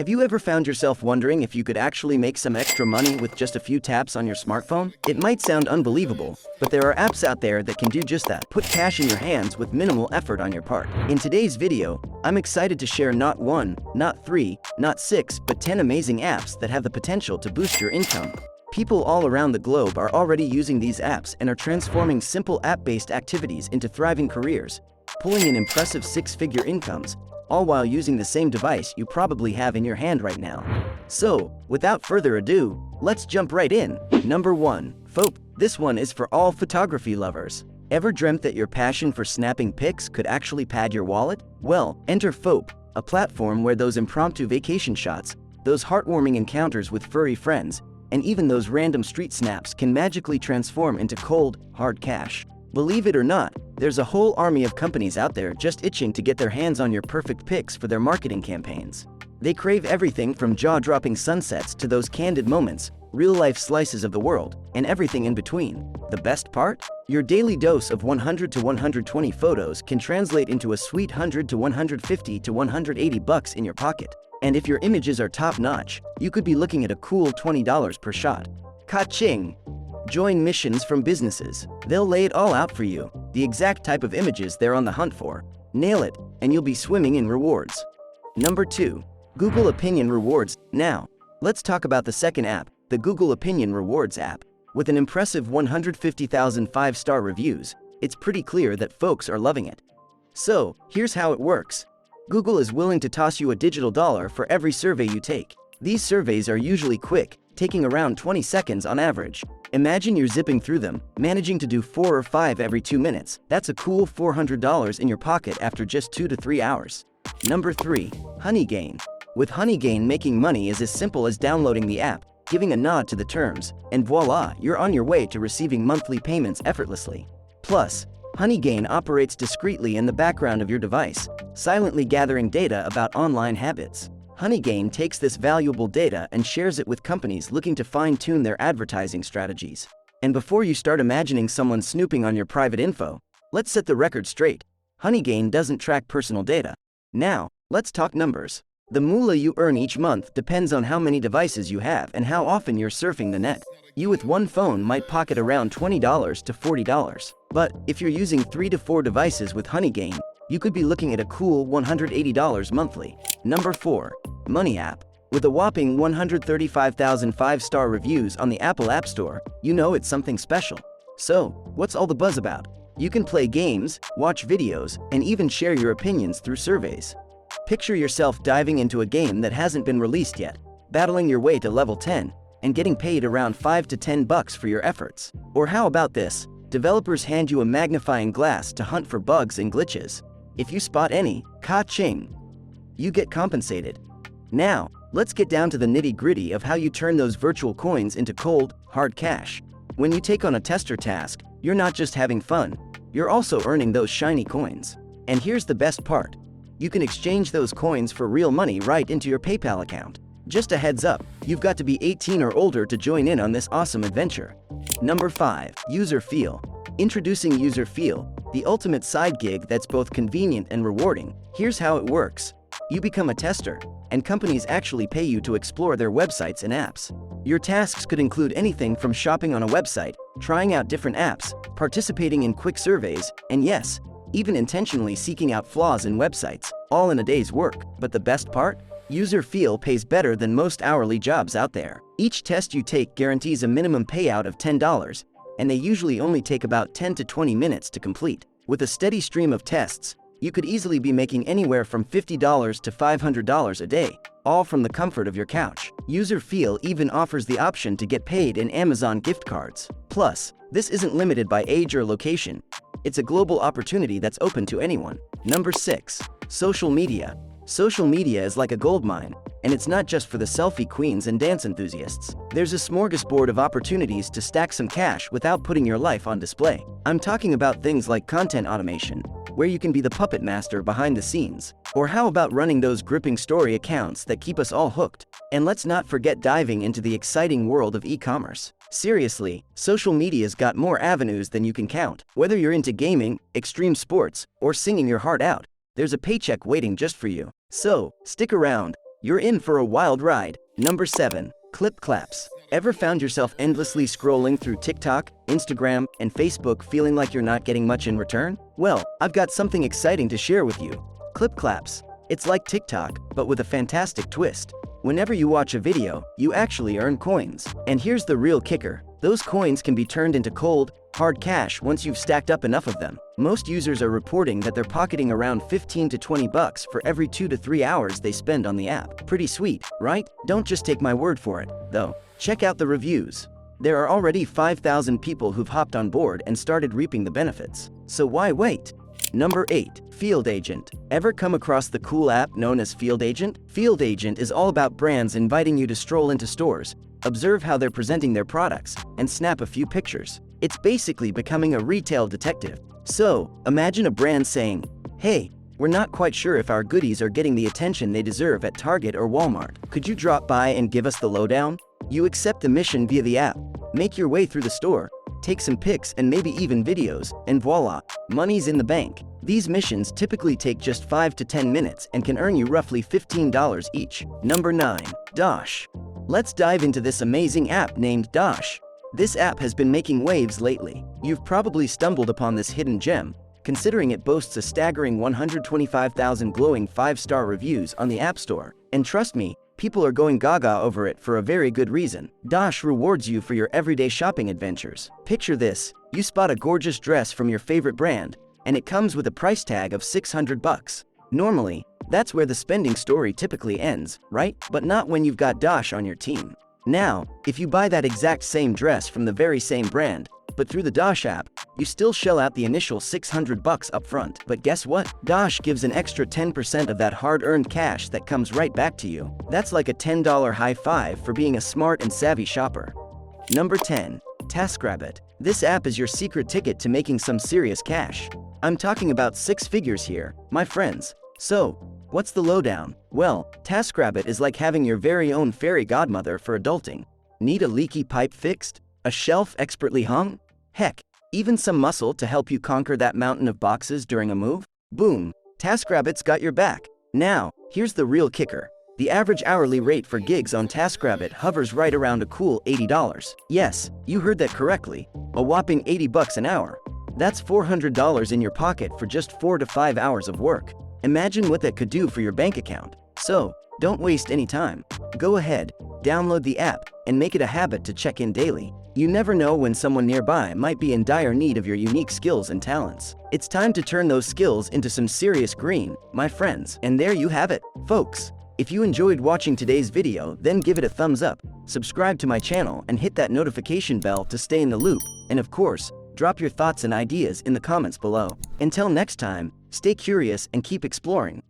Have you ever found yourself wondering if you could actually make some extra money with just a few taps on your smartphone? It might sound unbelievable, but there are apps out there that can do just that. Put cash in your hands with minimal effort on your part. In today's video, I'm excited to share not 1, not 3, not 6, but 10 amazing apps that have the potential to boost your income. People all around the globe are already using these apps and are transforming simple app-based activities into thriving careers, pulling in impressive six-figure incomes, all while using the same device you probably have in your hand right now. So, without further ado, let's jump right in. Number 1. Fope. This one is for all photography lovers. Ever dreamt that your passion for snapping pics could actually pad your wallet? Well, enter Fope, a platform where those impromptu vacation shots, those heartwarming encounters with furry friends, and even those random street snaps can magically transform into cold, hard cash. Believe it or not, there's a whole army of companies out there just itching to get their hands on your perfect pics for their marketing campaigns. They crave everything from jaw-dropping sunsets to those candid moments, real-life slices of the world, and everything in between. The best part? Your daily dose of 100 to 120 photos can translate into a sweet 100 to 150 to 180 bucks in your pocket. And if your images are top-notch, you could be looking at a cool $20 per shot. Ka-ching! Join missions from businesses. They'll lay it all out for you, the exact type of images they're on the hunt for. Nail it, and you'll be swimming in rewards. Number 2. Google Opinion Rewards. Now, let's talk about the second app, the Google Opinion Rewards app. With an impressive 150,000 5-star reviews, it's pretty clear that folks are loving it. So, here's how it works. Google is willing to toss you a digital dollar for every survey you take. These surveys are usually quick, taking around 20 seconds on average. Imagine you're zipping through them, managing to do 4 or 5 every 2 minutes. That's a cool $400 in your pocket after just 2 to 3 hours. Number 3. Honeygain. With Honeygain, making money is as simple as downloading the app, giving a nod to the terms, and voila, you're on your way to receiving monthly payments effortlessly. Plus, Honeygain operates discreetly in the background of your device, silently gathering data about online habits. Honeygain takes this valuable data and shares it with companies looking to fine-tune their advertising strategies. And before you start imagining someone snooping on your private info, let's set the record straight. Honeygain doesn't track personal data. Now, let's talk numbers. The moolah you earn each month depends on how many devices you have and how often you're surfing the net. You with one phone might pocket around $20 to $40. But if you're using 3 to 4 devices with Honeygain, you could be looking at a cool $180 monthly. Number 4. Money App. With a whopping 135,000 5-star reviews on the Apple App Store, you know it's something special. So, what's all the buzz about? You can play games, watch videos, and even share your opinions through surveys. Picture yourself diving into a game that hasn't been released yet, battling your way to level 10, and getting paid around 5 to 10 bucks for your efforts. Or how about this? Developers hand you a magnifying glass to hunt for bugs and glitches. If you spot any, ka-ching! You get compensated. Now, let's get down to the nitty-gritty of how you turn those virtual coins into cold, hard cash. When you take on a tester task, you're not just having fun, you're also earning those shiny coins. And here's the best part. You can exchange those coins for real money right into your PayPal account. Just a heads up, you've got to be 18 or older to join in on this awesome adventure. Number 5. User Feel. Introducing User Feel, the ultimate side gig that's both convenient and rewarding. Here's how it works. You become a tester, and companies actually pay you to explore their websites and apps. Your tasks could include anything from shopping on a website, trying out different apps, participating in quick surveys, and yes, even intentionally seeking out flaws in websites, all in a day's work. But the best part? User Feel pays better than most hourly jobs out there. Each test you take guarantees a minimum payout of $10, and they usually only take about 10 to 20 minutes to complete. With a steady stream of tests, you could easily be making anywhere from $50 to $500 a day, all from the comfort of your couch. User Feel even offers the option to get paid in Amazon gift cards. Plus, this isn't limited by age or location. It's a global opportunity that's open to anyone. Number 6. Social Media. Social media is like a goldmine, and it's not just for the selfie queens and dance enthusiasts. There's a smorgasbord of opportunities to stack some cash without putting your life on display. I'm talking about things like content automation, where you can be the puppet master behind the scenes. Or how about running those gripping story accounts that keep us all hooked? And let's not forget diving into the exciting world of e-commerce. Seriously, social media's got more avenues than you can count. Whether you're into gaming, extreme sports, or singing your heart out, there's a paycheck waiting just for you. So, stick around. You're in for a wild ride. Number 7. Clip claps. Ever found yourself endlessly scrolling through TikTok, Instagram, and Facebook feeling like you're not getting much in return? Well, I've got something exciting to share with you. Clip claps. It's like TikTok, but with a fantastic twist. Whenever you watch a video, you actually earn coins. And here's the real kicker. Those coins can be turned into cold, hard cash once you've stacked up enough of them. Most users are reporting that they're pocketing around 15 to 20 bucks for every 2 to 3 hours they spend on the app. Pretty sweet, right? Don't just take my word for it, though. Check out the reviews. There are already 5,000 people who've hopped on board and started reaping the benefits. So why wait? Number 8. Field Agent. Ever come across the cool app known as Field Agent? Field Agent is all about brands inviting you to stroll into stores, observe how they're presenting their products, and snap a few pictures. It's basically becoming a retail detective. So, imagine a brand saying, "Hey, we're not quite sure if our goodies are getting the attention they deserve at Target or Walmart. Could you drop by and give us the lowdown?" You accept the mission via the app, make your way through the store, take some pics and maybe even videos, and voila, money's in the bank. These missions typically take just 5 to 10 minutes and can earn you roughly $15 each. Number 9. Dosh. Let's dive into this amazing app named Dosh. This app has been making waves lately. You've probably stumbled upon this hidden gem, considering it boasts a staggering 125,000 glowing 5-star reviews on the App Store. And trust me, people are going gaga over it for a very good reason. Dosh rewards you for your everyday shopping adventures. Picture this, you spot a gorgeous dress from your favorite brand, and it comes with a price tag of 600 bucks. Normally, that's where the spending story typically ends, right? But not when you've got Dosh on your team. Now, if you buy that exact same dress from the very same brand, but through the Dosh app, you still shell out the initial 600 bucks up front. But guess what? Dosh gives an extra 10% of that hard-earned cash that comes right back to you. That's like a $10 high five for being a smart and savvy shopper. Number 10. TaskRabbit. This app is your secret ticket to making some serious cash. I'm talking about 6 figures here, my friends. So, what's the lowdown? Well, TaskRabbit is like having your very own fairy godmother for adulting. Need a leaky pipe fixed? A shelf expertly hung? Heck, even some muscle to help you conquer that mountain of boxes during a move? Boom, TaskRabbit's got your back. Now, here's the real kicker. The average hourly rate for gigs on TaskRabbit hovers right around a cool $80. Yes, you heard that correctly. A whopping 80 bucks an hour. That's $400 in your pocket for just 4 to 5 hours of work. Imagine what that could do for your bank account. So, don't waste any time. Go ahead, download the app, and make it a habit to check in daily. You never know when someone nearby might be in dire need of your unique skills and talents. It's time to turn those skills into some serious green, my friends. And there you have it, folks. If you enjoyed watching today's video, then give it a thumbs up, subscribe to my channel, and hit that notification bell to stay in the loop. And of course, drop your thoughts and ideas in the comments below. Until next time, stay curious and keep exploring.